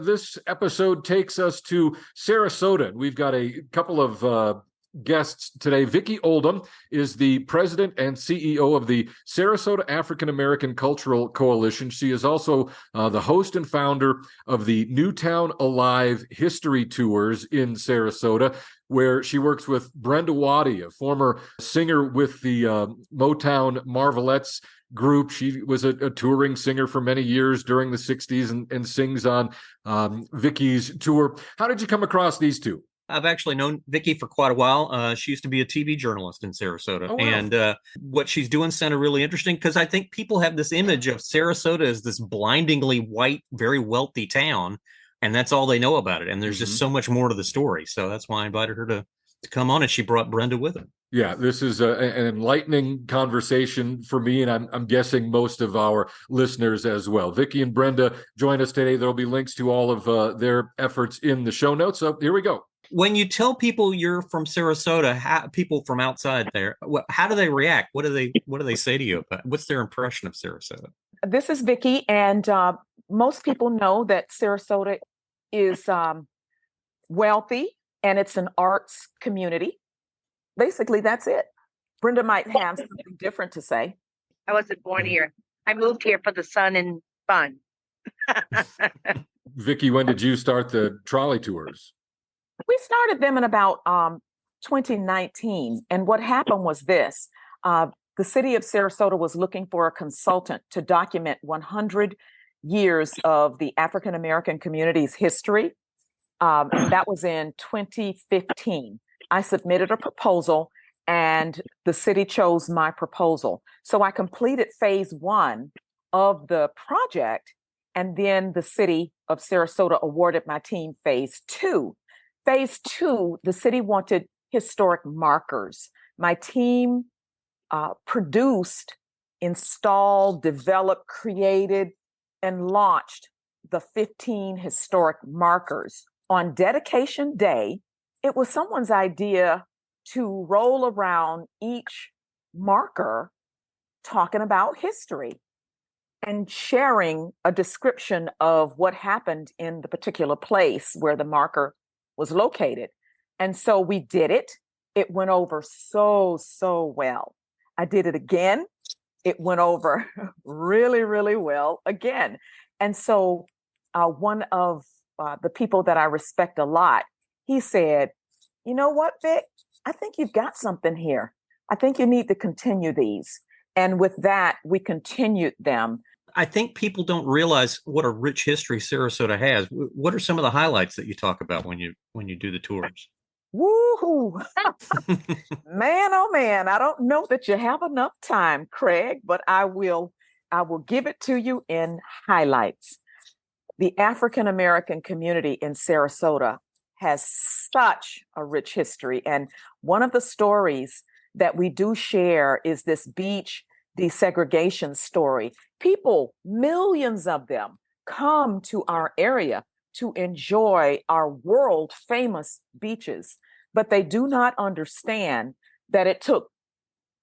This episode takes us to Sarasota. We've got a couple of guests today. Vicki Oldham is the president and CEO of the Sarasota African American Cultural Coalition. She is also the host and founder of the Newtown Alive History Tours in Sarasota, where she works with Brenda Waddy, a former singer with the Motown Marvelettes group. She was a touring singer for many years during the 60s and sings on Vicki's tour. How did you come across these two? I've actually known Vicki for quite a while. She used to be a TV journalist in Sarasota. Oh, wow. And what she's doing sounded really interesting because I think people have this image of Sarasota as this blindingly white, very wealthy town, and that's all they know about it. And there's just so much more to the story. So that's why I invited her to come on, and she brought Brenda with her. Yeah, this is an enlightening conversation for me, and I'm guessing most of our listeners as well. Vicki and Brenda join us today. There'll be links to all of their efforts in the show notes. So here we go. When you tell people you're from Sarasota, people from outside there, how do they react? What do they say to you? What's their impression of Sarasota? This is Vicki, and most people know that Sarasota is wealthy and it's an arts community. Basically, that's it. Brenda might have something different to say. I wasn't born here. I moved here for the sun and fun. Vicki, when did you start the trolley tours? We started them in about 2019. And what happened was this. The city of Sarasota was looking for a consultant to document 100 years of the African American community's history. And that was in 2015. I submitted a proposal and the city chose my proposal. So I completed phase 1 of the project, and then the city of Sarasota awarded my team phase 2. Phase 2, the city wanted historic markers. My team produced, installed, developed, created, and launched the 15 historic markers. On dedication day, it was someone's idea to roll around each marker talking about history and sharing a description of what happened in the particular place where the marker was located. And so we did it. It went over so well. I did it again. It went over really, really well again. And so one of the people that I respect a lot, he said, "You know what, Vic? I think you've got something here. I think you need to continue these." And with that, we continued them. I think people don't realize what a rich history Sarasota has. What are some of the highlights that you talk about when you do the tours? Woo-hoo. Man, oh man, I don't know that you have enough time, Craig, but I will give it to you in highlights. The African American community in Sarasota has such a rich history. And one of the stories that we do share is this beach desegregation story. People, millions of them, come to our area to enjoy our world famous beaches, but they do not understand that it took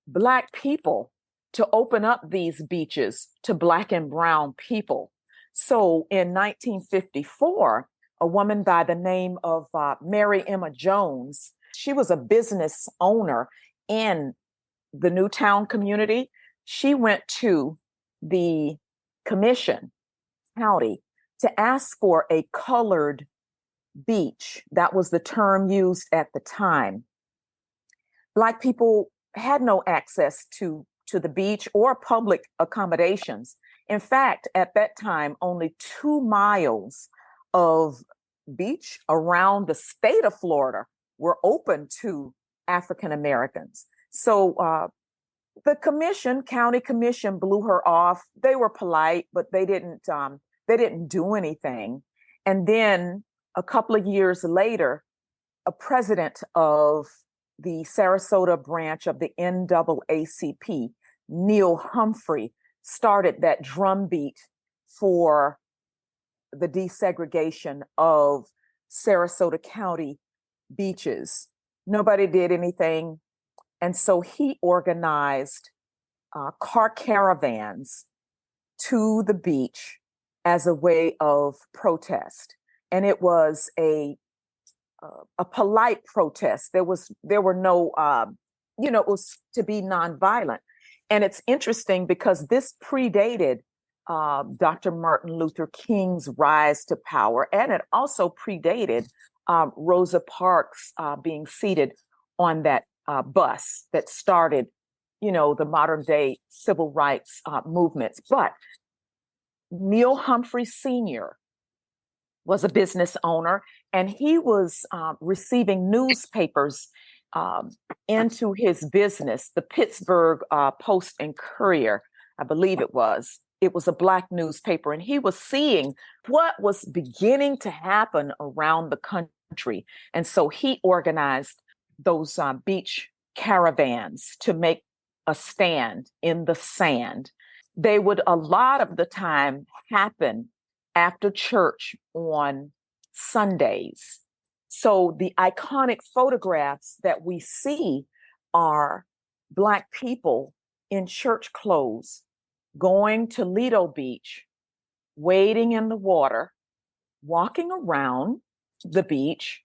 Black people to open up these beaches to Black and brown people. So in 1954, a woman by the name of Mary Emma Jones, she was a business owner in the Newtown community. She went to the commission, county, to ask for a colored beach. That was the term used at the time. Black people had no access to the beach or public accommodations. In fact, at that time, only 2 miles of beach around the state of Florida were open to African Americans. So the county commission blew her off. They were polite, but they didn't do anything. And then a couple of years later, a president of the Sarasota branch of the NAACP, Neil Humphrey, started that drumbeat for the desegregation of Sarasota County beaches. Nobody did anything. And so he organized car caravans to the beach as a way of protest. and it was a polite protest. There were no, it was to be nonviolent. And it's interesting because this predated Dr. Martin Luther King's rise to power, and it also predated Rosa Parks being seated on that bus that started, the modern day civil rights movements. But Neil Humphrey Sr. was a business owner, and he was receiving newspapers into his business, the Pittsburgh Post and Courier, I believe it was. It was a Black newspaper, and he was seeing what was beginning to happen around the country. And so he organized those beach caravans to make a stand in the sand. They would a lot of the time happen after church on Sundays. So the iconic photographs that we see are Black people in church clothes going to Lido Beach, wading in the water, walking around the beach,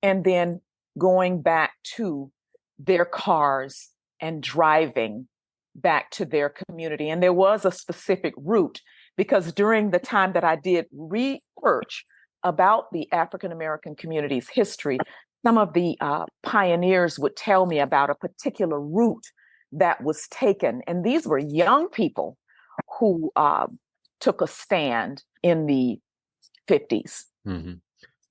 and then going back to their cars and driving back to their community. And there was a specific route, because during the time that I did research about the African American community's history, some of the pioneers would tell me about a particular route that was taken. And these were young people who took a stand in the 50s. Mm-hmm.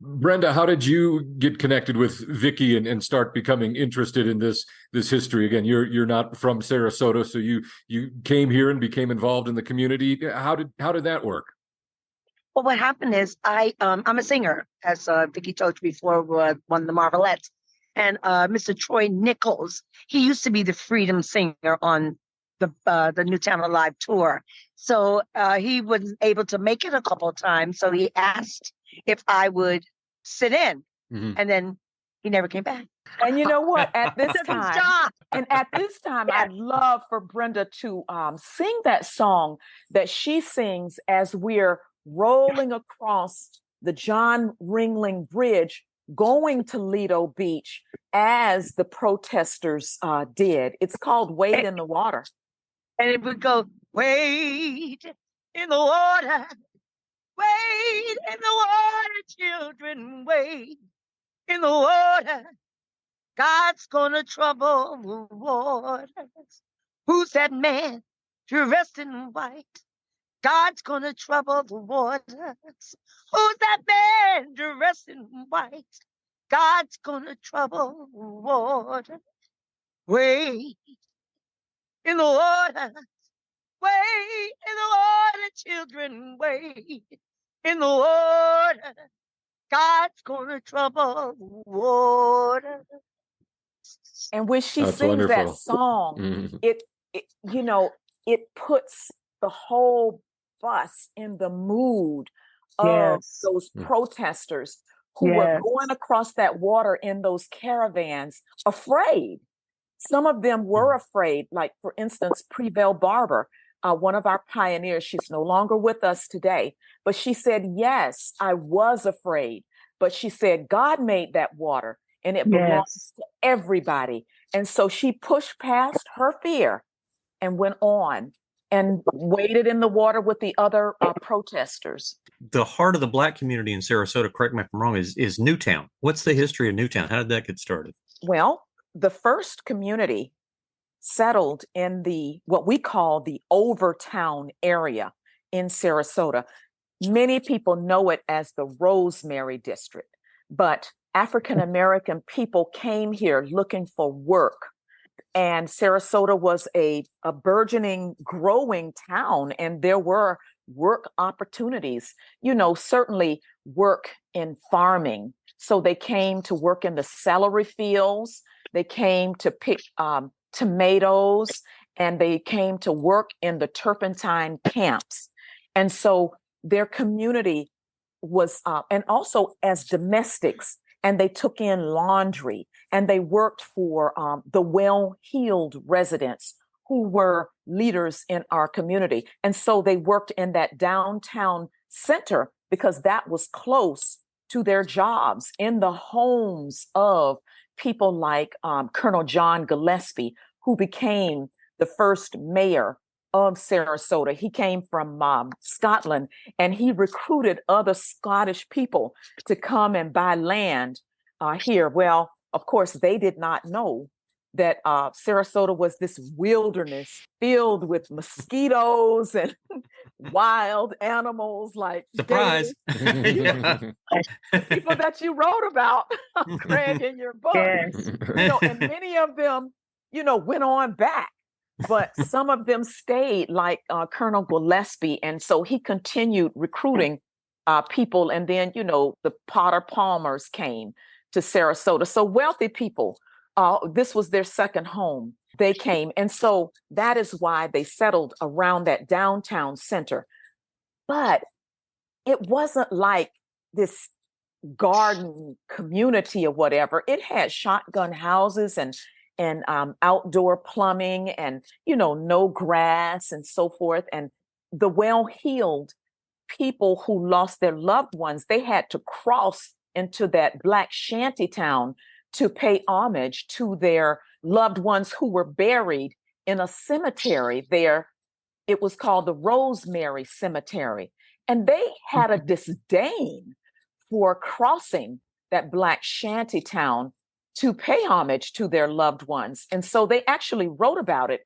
Brenda, how did you get connected with Vicki and start becoming interested in this history? Again, you're not from Sarasota, so you came here and became involved in the community. How did that work? Well, what happened is I'm a singer, as Vicki told you before, one of the Marvelettes. And Mr. Troy Nichols, he used to be the Freedom Singer on the Newtown Alive tour. So he wasn't able to make it a couple of times. So he asked if I would sit in. Mm-hmm. And then he never came back. And you know what? At this time, I'd love for Brenda to sing that song that she sings as we're rolling across the John Ringling Bridge, going to Lido Beach as the protesters did. It's called Wade in the Water. And it would go, wade in the water, wade in the water, children, wade in the water. God's gonna trouble the waters. Who's that man dressed in white? God's gonna trouble the waters. Who's that man dressed in white? God's gonna trouble the water. Wade in the water. Wade in the water, children, wade in the water. God's gonna trouble the water. And when she sings wonderful. That song, mm-hmm. it puts the whole bus in the mood of those protesters who were going across that water in those caravans, afraid. Some of them were afraid, like, for instance, Prevail Barber, one of our pioneers. She's no longer with us today, but she said, yes, I was afraid. But she said, God made that water and it belongs to everybody. And so she pushed past her fear and went on and waded in the water with the other protesters. The heart of the Black community in Sarasota, correct me if I'm wrong, is Newtown. What's the history of Newtown? How did that get started? Well, the first community settled in what we call the Overtown area in Sarasota. Many people know it as the Rosemary District, but African American people came here looking for work. And Sarasota was a burgeoning, growing town, and there were work opportunities, certainly work in farming. So they came to work in the celery fields. They came to pick tomatoes, and they came to work in the turpentine camps. And so their community was, and also as domestics, and they took in laundry, and they worked for the well-heeled residents who were leaders in our community. And so they worked in that downtown center because that was close to their jobs in the homes of people like Colonel John Gillespie, who became the first mayor of Sarasota. He came from Scotland, and he recruited other Scottish people to come and buy land here. Well, of course, they did not know that Sarasota was this wilderness filled with mosquitoes and wild animals like surprise. people that you wrote about, Craig, in your book. Yes. And many of them, went on back, but some of them stayed, like Colonel Gillespie. And so he continued recruiting people. And then, the Potter Palmers came to Sarasota. So wealthy people, this was their second home. They came. And so that is why they settled around that downtown center. But it wasn't like this garden community or whatever. It had shotgun houses and outdoor plumbing and, no grass and so forth. And the well-heeled people who lost their loved ones, they had to cross into that Black shanty town to pay homage to their loved ones who were buried in a cemetery there. It was called the Rosemary Cemetery. And they had a disdain for crossing that Black shanty town to pay homage to their loved ones. And so they actually wrote about it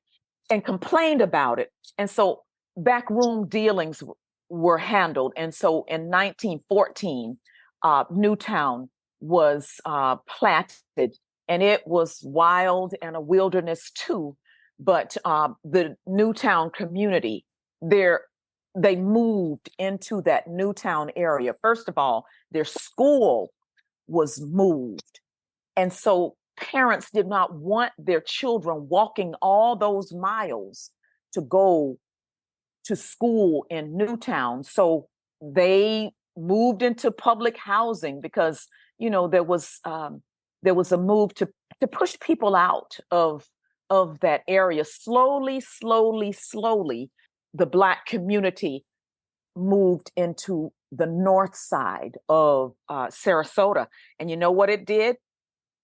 and complained about it. And so backroom dealings were handled. And so in 1914, Newtown was platted, and it was wild and a wilderness too. But the Newtown community, they moved into that Newtown area. First of all, their school was moved. And so parents did not want their children walking all those miles to go to school in Newtown. So they moved into public housing because, there was a move to push people out of that area. Slowly, the Black community moved into the north side of Sarasota. And you know what it did?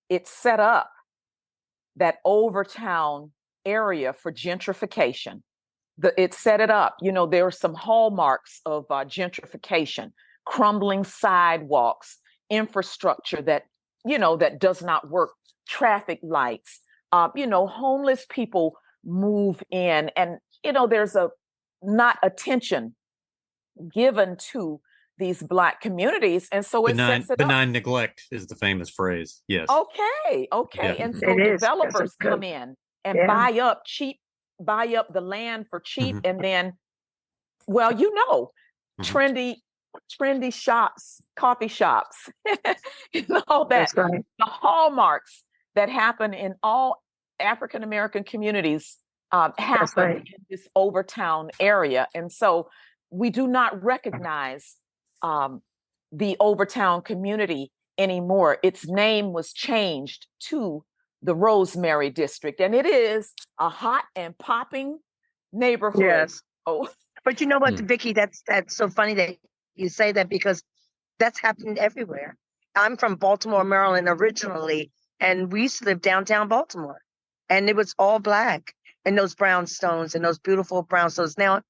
It set up that Overtown area for gentrification. It set it up. There were some hallmarks of gentrification: crumbling sidewalks, infrastructure that does not work, traffic lights, homeless people move in, and there's not attention given to these Black communities. And so benign neglect is the famous phrase. Yes. Okay. Yeah. And so developers come in and buy up the land for cheap. Mm-hmm. And then, trendy shops, coffee shops, that That's right. the hallmarks that happen in all African-American communities happen in this Overtown area. And so we do not recognize the Overtown community anymore. Its name was changed to the Rosemary District, and it is a hot and popping neighborhood. Yes. Oh, but you know what, Vicki? That's so funny that you say that, because that's happened everywhere. I'm from Baltimore, Maryland originally, and we used to live downtown Baltimore, and it was all Black, and those brownstones and those beautiful brownstones. Now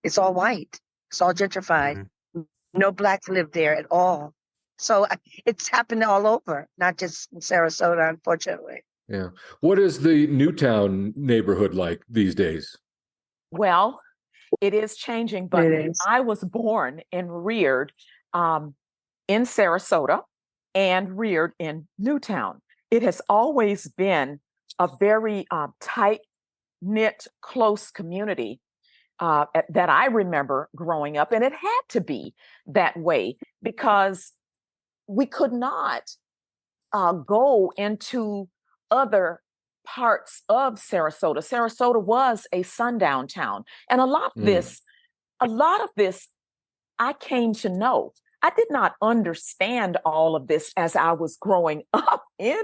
it's all white. It's all gentrified. Mm-hmm. No Blacks live there at all. So it's happened all over, not just in Sarasota, unfortunately. Yeah. What is the Newtown neighborhood like these days? Well, it is changing, but I was born and reared in Sarasota and reared in Newtown. It has always been a very tight-knit, close community that I remember growing up. And it had to be that way because we could not go into other parts of Sarasota. Sarasota was a sundown town. And a lot of this, I came to know. I did not understand all of this as I was growing up in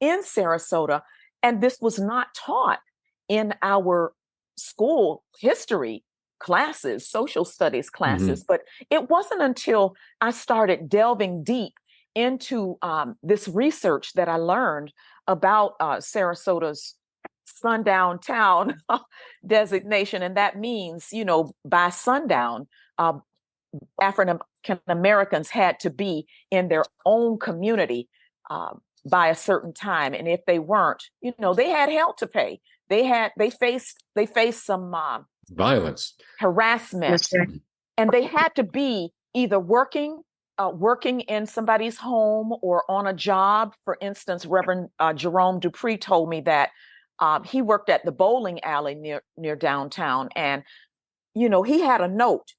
Sarasota. And this was not taught in our school history classes, social studies classes, but it wasn't until I started delving deep into this research that I learned about Sarasota's sundown town designation. And that means, by sundown, African Americans had to be in their own community by a certain time. And if they weren't, they had hell to pay. They faced some violence, harassment, and they had to be either working in somebody's home or on a job. For instance, Reverend Jerome Dupree told me that he worked at the bowling alley near downtown, and he had a note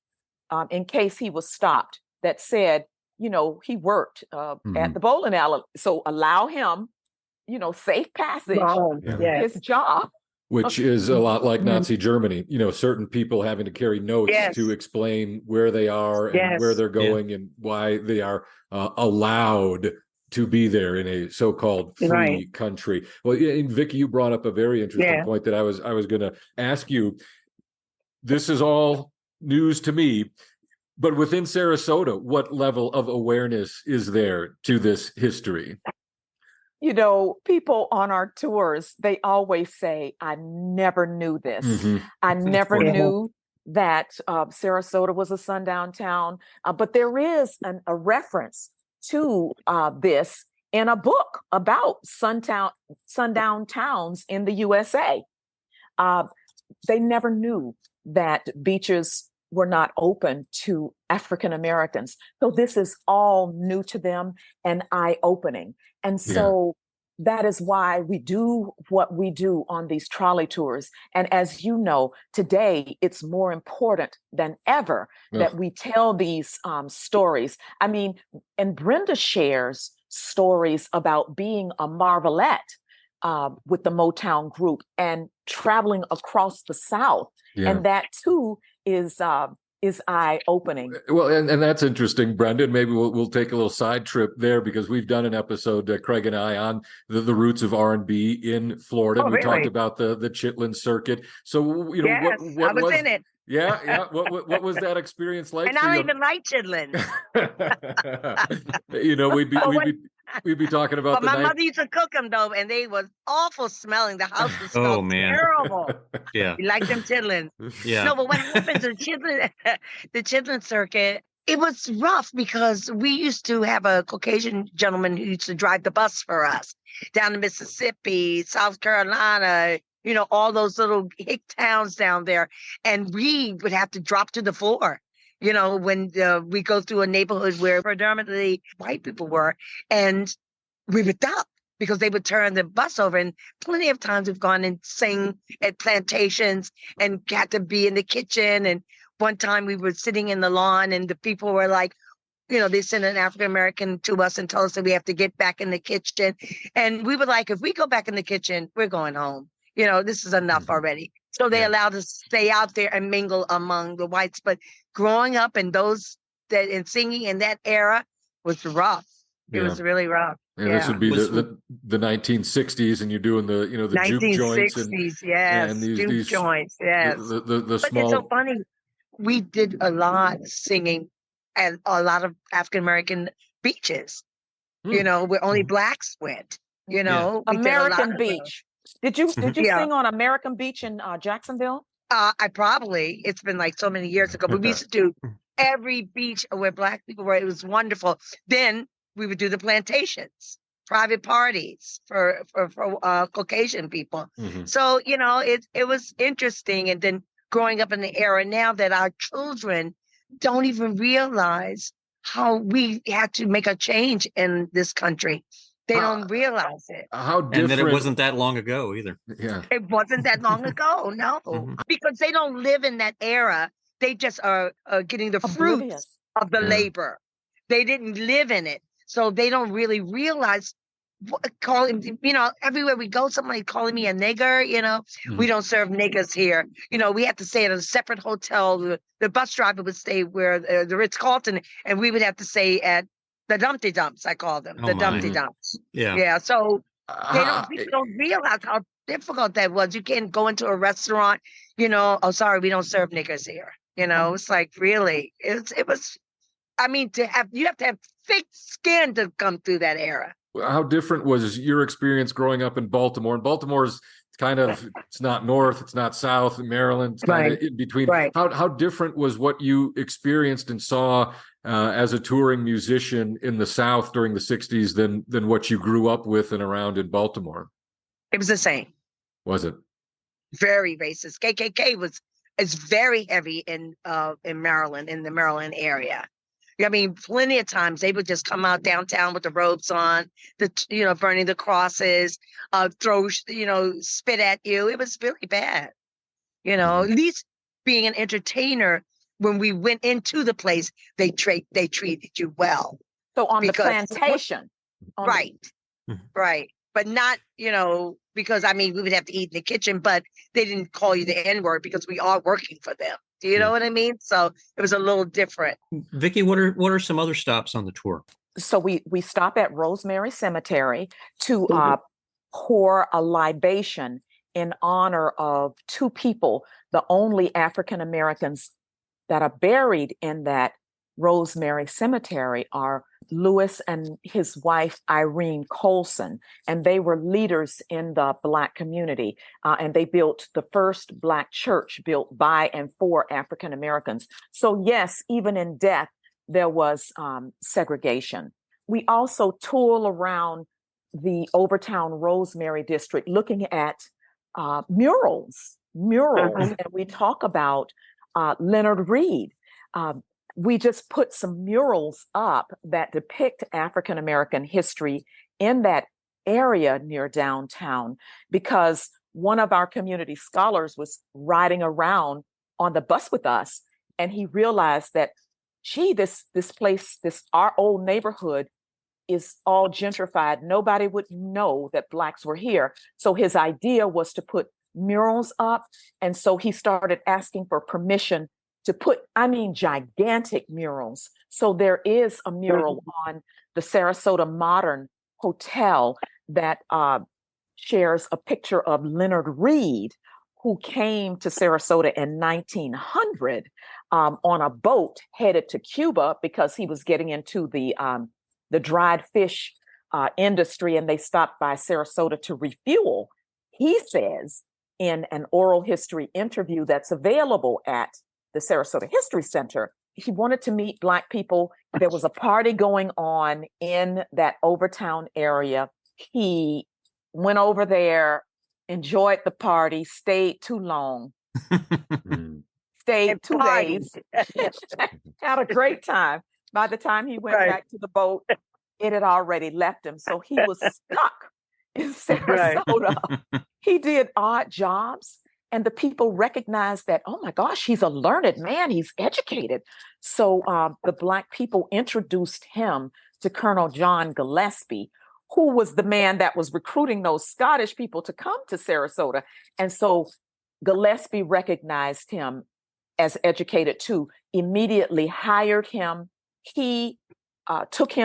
in case he was stopped that said, he worked at the bowling alley, so allow him, safe passage his job. Which is a lot like Nazi Germany, certain people having to carry notes to explain where they are and where they're going and why they are allowed to be there in a so-called free country. Well, and Vicki, you brought up a very interesting point that I was going to ask you. This is all news to me, but within Sarasota, what level of awareness is there to this history? People on our tours, they always say, I never knew this. I never knew that Sarasota was a sundown town. But there is a reference to this in a book about sundown towns in the USA. They never knew that beaches were not open to African Americans. So this is all new to them and eye-opening. And so that is why we do what we do on these trolley tours. And as you know, today it's more important than ever that we tell these stories. I mean, and Brenda shares stories about being a Marvelette with the Motown group and traveling across the South. And that too is eye-opening. Well, and that's interesting, Brendan. Maybe we'll take a little side trip there, because we've done an episode, Craig and I, on the roots of R&B in Florida. We talked about the Chitlin circuit. So, what I was in it. Yeah. What was that experience like? And I don't even like chitlins. we'd be talking about. But my mother used to cook them though, and they was awful smelling. The house was smelled terrible. Yeah, you like them chitlins. Yeah. No, but what happened to the chitlin circuit? It was rough because we used to have a Caucasian gentleman who used to drive the bus for us down to Mississippi, South Carolina. All those little hick towns down there. And we would have to drop to the floor, when we go through a neighborhood where predominantly white people were. And we would duck because they would turn the bus over. And plenty of times we've gone and sing at plantations and got to be in the kitchen. And one time we were sitting in the lawn and the people were like, they sent an African-American to us and told us that we have to get back in the kitchen. And we were like, if we go back in the kitchen, we're going home. This is enough already. So they allowed us to stay out there and mingle among the whites. But growing up and singing in that era was rough. It was really rough. This would be the 1960s, and you're doing the juke joints and these joints. Yes, the small. But it's so funny. We did a lot singing at a lot of African American beaches. Where only blacks went. American Beach. Did you sing on American Beach in Jacksonville? It's been like so many years ago, but we used to do every beach where black people were. It was wonderful. Then we would do the plantations, private parties for Caucasian people. So, it was interesting. And then growing up in the era now that our children don't even realize how we had to make a change in this country. They don't realize it. How different. And that it wasn't that long ago either. Yeah. It wasn't that long ago, no. Because they don't live in that era. They just are getting the fruits of the labor. They didn't live in it. So they don't really realize everywhere we go, somebody calling me a nigger, we don't serve niggers here. We have to stay at a separate hotel. The bus driver would stay where the Ritz-Carlton, and we would have to stay at the Dumpty Dumps, I call them, the Dumpty Dumps. Yeah. Yeah. So people don't realize how difficult that was. You can't go into a restaurant, oh, sorry, we don't serve niggers here. It's like, really, it was, I mean, you have to have thick skin to come through that era. How different was your experience growing up in Baltimore? And Baltimore's kind of, it's not north, it's not south, Maryland, it's kind of in between. Right. How different was what you experienced and saw as a touring musician in the South during the 60s than what you grew up with and around in Baltimore? It was the same. Was it? Very racist. KKK is very heavy in Maryland, in the Maryland area. I mean, plenty of times they would just come out downtown with the robes on, burning the crosses, throw, spit at you. It was really bad. At least being an entertainer, when we went into the place, they treated you well. So on the plantation. Right. Right. But not, because we would have to eat in the kitchen, but they didn't call you the N-word because we are working for them. Do you know what I mean? So it was a little different. Vicki, what are some other stops on the tour? So we stop at Rosemary Cemetery to pour a libation in honor of two people, the only African Americans that are buried in that Rosemary Cemetery are Lewis and his wife, Irene Colson, and they were leaders in the Black community. And they built the first Black church built by and for African Americans. So yes, even in death, there was segregation. We also tool around the Overtown Rosemary district looking at murals, and we talk about Leonard Reed. We just put some murals up that depict African American history in that area near downtown, because one of our community scholars was riding around on the bus with us, and he realized that, gee, this place, our old neighborhood is all gentrified. Nobody would know that Blacks were here. So his idea was to put murals up. And so he started asking for permission to put, gigantic murals. So there is a mural on the Sarasota Modern Hotel that shares a picture of Leonard Reed, who came to Sarasota in 1900 on a boat headed to Cuba because he was getting into the dried fish industry, and they stopped by Sarasota to refuel. He says in an oral history interview that's available at the Sarasota History Center, he wanted to meet Black people. There was a party going on in that Overtown area. He went over there, enjoyed the party, stayed too long, stayed 2 days, had a great time. By the time he went back to the boat, it had already left him. So he was stuck in Sarasota. He did odd jobs, and the people recognized that, oh my gosh, he's a learned man, he's educated. So the Black people introduced him to Colonel John Gillespie, who was the man that was recruiting those Scottish people to come to Sarasota. And so Gillespie recognized him as educated too, immediately hired him. He took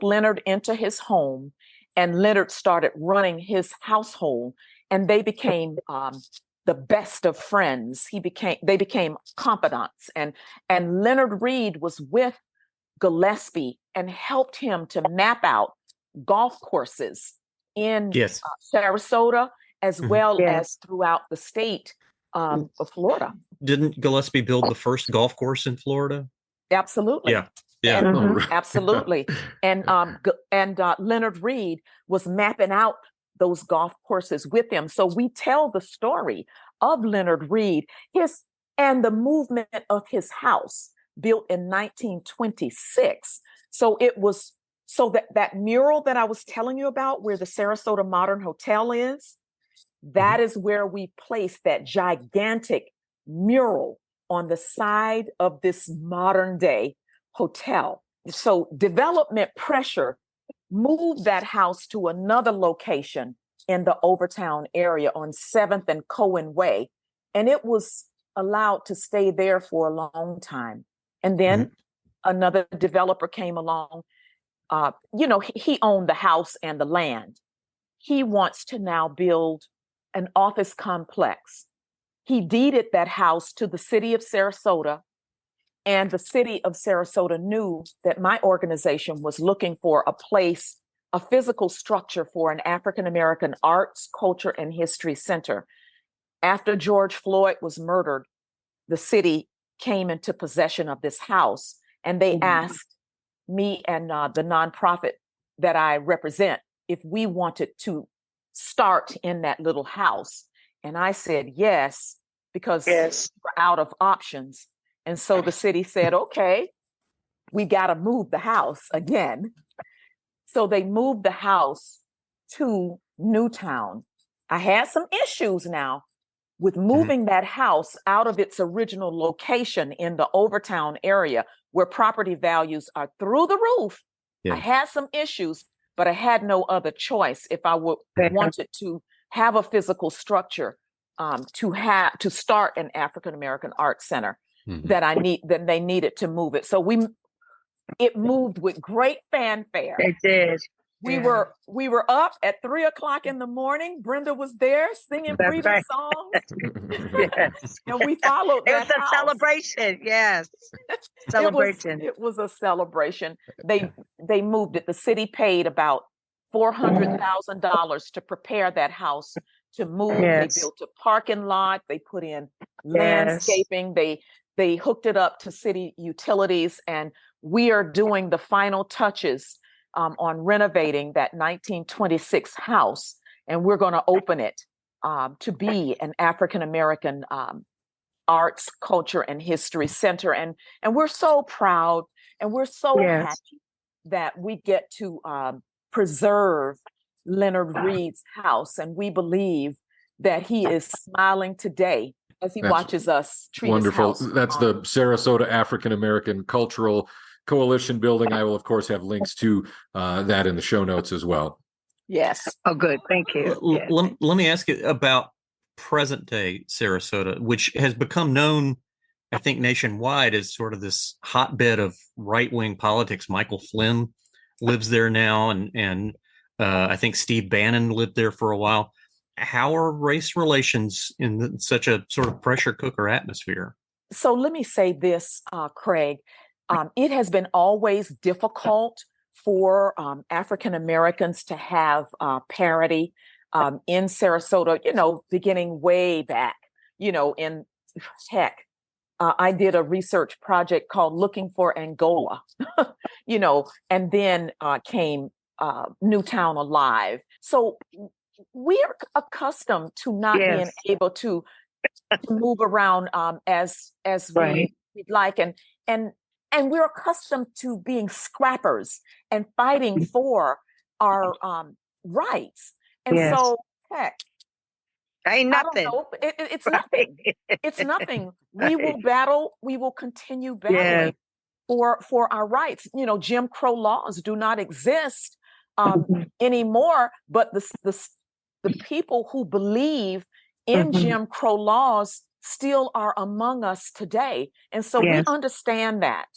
Leonard into his home, and Leonard started running his household, and they became the best of friends. They became confidants, and Leonard Reed was with Gillespie and helped him to map out golf courses in Sarasota, as well as throughout the state of Florida. Didn't Gillespie build the first golf course in Florida? Absolutely. Yeah. Absolutely. And Leonard Reed was mapping out those golf courses with him. So we tell the story of Leonard Reed, and the movement of his house, built in 1926. So it was that mural that I was telling you about, where the Sarasota Modern Hotel is, that is where we placed that gigantic mural on the side of this modern day hotel. So development pressure moved that house to another location in the Overtown area on 7th and Cohen Way. And it was allowed to stay there for a long time. And then another developer came along. He owned the house and the land. He wants to now build an office complex. He deeded that house to the city of Sarasota, and the city of Sarasota knew that my organization was looking for a place, a physical structure for an African American arts, culture, and history center. After George Floyd was murdered, the city came into possession of this house, and they asked me and the nonprofit that I represent if we wanted to start in that little house. And I said yes, because we're out of options. And so the city said, okay, we got to move the house again. So they moved the house to Newtown. I had some issues now with moving that house out of its original location in the Overtown area where property values are through the roof. I had some issues, but I had no other choice if I wanted to have a physical structure to start an African American Arts Center that they needed to move it. So it moved with great fanfare. It did. We were up at 3:00 in the morning. Brenda was there singing freedom songs. Yes. And we followed that. It was a celebration. Yes. Celebration. It was a celebration. They moved it. The city paid about $400,000 to prepare that house to move. Yes. They built a parking lot. They put in landscaping. They hooked it up to city utilities, and we are doing the final touches on renovating that 1926 house, and we're going to open it to be an African American arts, culture, and history center. And we're so proud, and we're so happy that we get to preserve Leonard Reed's house, and we believe that he is smiling today as he watches us treat wonderful. His house. That's the Sarasota African American Cultural Coalition building. I will, of course, have links to that in the show notes as well. Yes. Oh, good. Thank you. Let me ask you about present day Sarasota, which has become known, I think, nationwide as sort of this hotbed of right-wing politics. Michael Flynn lives there now, and I think Steve Bannon lived there for a while. How are race relations in such a sort of pressure cooker atmosphere? So let me say this, Craig. It has been always difficult for African Americans to have parity in Sarasota, beginning way back, in heck. I did a research project called Looking for Angola, and then came Newtown Alive. So we are accustomed to not being able to move around as we'd like, and we're accustomed to being scrappers and fighting for our rights. And so, heck, ain't nothing. I don't know. It's nothing. It's nothing. We will battle. We will continue battling for our rights. Jim Crow laws do not exist anymore, but the people who believe in Jim Crow laws still are among us today. And so we understand that.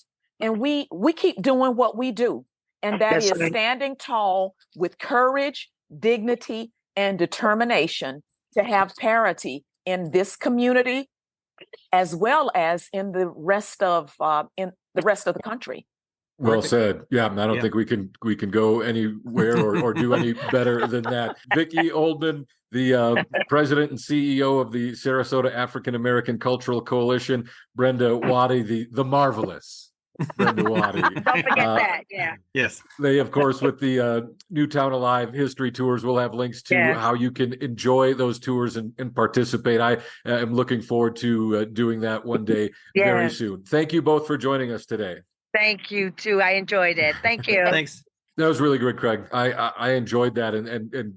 And we keep doing what we do. And that is standing tall with courage, dignity, and determination to have parity in this community, as well as in the rest of the country. Well said. Yeah, I don't think we can go anywhere or do any better than that. Vicki Oldman, the president and CEO of the Sarasota African American Cultural Coalition. Brenda Waddy, the marvelous Brenda Waddy. Don't forget that. Yeah. Yes. They, of course, with the Newtown Alive history tours, will have links to how you can enjoy those tours and participate. I am looking forward to doing that one day very soon. Thank you both for joining us today. Thank you too. I enjoyed it. Thank you. Thanks. That was really great, Craig. I enjoyed that and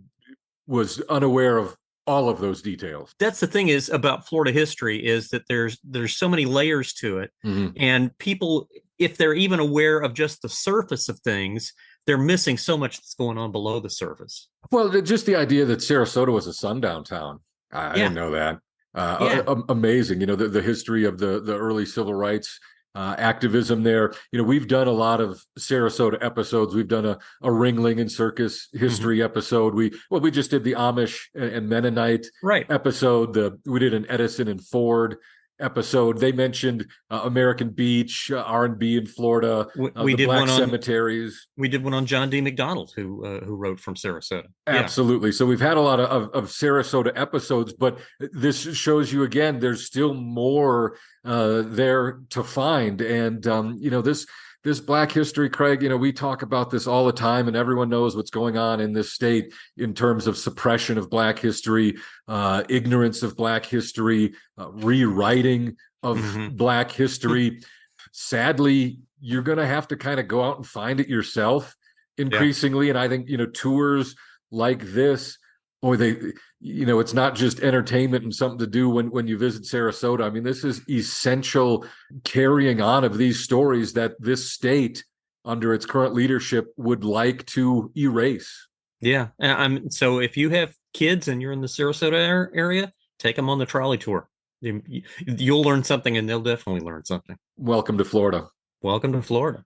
was unaware of all of those details. That's the thing is about Florida history is that there's so many layers to it, and people, if they're even aware of just the surface of things, they're missing so much that's going on below the surface. Well, just the idea that Sarasota was a sundown town. I didn't know that. Amazing. The history of the early civil rights activism there. We've done a lot of Sarasota episodes. We've done a Ringling and circus history episode. We just did the Amish and Mennonite episode. We did an Edison and Ford episode. They mentioned American Beach, R&B in Florida, we did Black one on cemeteries. We did one on John D. McDonald, who wrote from Sarasota. Absolutely. So we've had a lot of Sarasota episodes, but this shows you again, there's still more there to find. And this Black history, Craig, we talk about this all the time, and everyone knows what's going on in this state in terms of suppression of Black history, ignorance of Black history, rewriting of Black history. Sadly, you're going to have to kind of go out and find it yourself increasingly. And I think, tours like this, it's not just entertainment and something to do when you visit Sarasota. I mean, this is essential carrying on of these stories that this state under its current leadership would like to erase. Yeah. So if you have kids and you're in the Sarasota area, take them on the trolley tour. You'll learn something, and they'll definitely learn something. Welcome to Florida. Welcome to Florida.